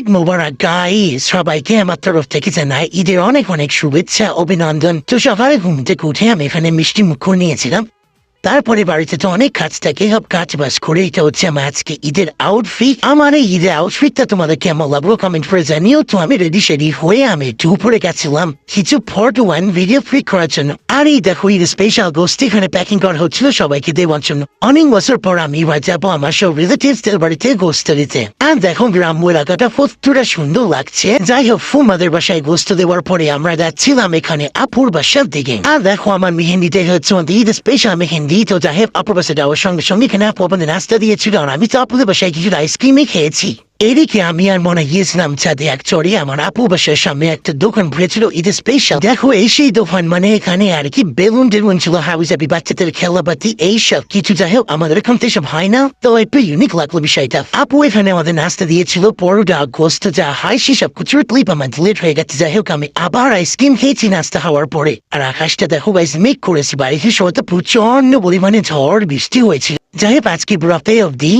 ঈদ মোবারক guys, সবাইকে আমার তরফ থেকে জানাই ঈদের অনেক অনেক শুভেচ্ছা অভিনন্দন। তো সকালে ঘুম থেকে উঠে আমি এখানে মিষ্টি মুখ নিয়েছিলাম। তারপরে বাড়িতে তো অনেক কাজ থাকে, সব কাজ বাজ করে এটা হচ্ছে আমার আজকে ঈদের আউটফিট। আমার এই ঈদের আউটফিটটা তোমাদের কেমন লাগলো কমেন্ট করে জানিও। তো আমি রেডি সেডি হয়ে আমি একটু উপরে গেছিলাম কিছু ফটো ভিডিও ক্লিক করার জন্য। আর এই দেখো ঈদের স্পেশাল গোস্ট এখানে প্যাকিং করা হচ্ছিল সবাইকে দেওয়ার জন্য। অনেক বছর পর আমি এবার যাবো আমার সব রিলেটিভসদের বাড়িতে গোস্ত দিতে। আর দেখো গ্রাম্য এলাকাটা কতটা সুন্দর লাগছে। যাই হোক, ফুমাদের বাসায় গোস্ত দেওয়ার পরে আমরা যাচ্ছিলাম এখানে আপুর বাসার দিকে। আর দেখো আমার মেহেন্দিতে হচ্ছে ঈদের স্পেশাল মেহেন্দি। তো যাই হোক, আপুর বাসায় যাওয়ার সঙ্গে সঙ্গে এখানে আপু আমাদের নাস্তা দিয়েছিল, আর আমি তো আপুদের বাসায় কিছু আইসক্রিমই খেয়েছি। এদিকে আমি আর মনে গিয়েছিলাম ছাদে এক চড়ে আমার আপু বাসার সামনে একটা দোকান ভরেছিল ঈদের স্পেশাল। দেখো এই সেই দোকান, মানে এখানে আর কি বেলুন টেলুন ছিল, হাউজাবি বাচ্চাদের খেলাপাতি এইসব কিছু। যাই হোক, আমাদের এখান থেকে সব হয় না, তো একটু ইউনিক লাগলো বিষয়টা। আপু এখানে আমাদের নাস্তা দিয়েছিল, পরোটা গোস্ত যা হয় সেসব কিছুর ক্লিপ আমার ডিলিট হয়ে গেছে। যাই হোক, আমি আবার আইসক্রিম খেয়েছি নাস্তা হওয়ার পরে। আর আকাশটা দেখো গাইস মেঘ করেছি, বাড়িতে সময় প্রচন্ড পরিমাণে ঝড় বৃষ্টি হয়েছিল। যাই হোক, আজকে ব্রতে অবধি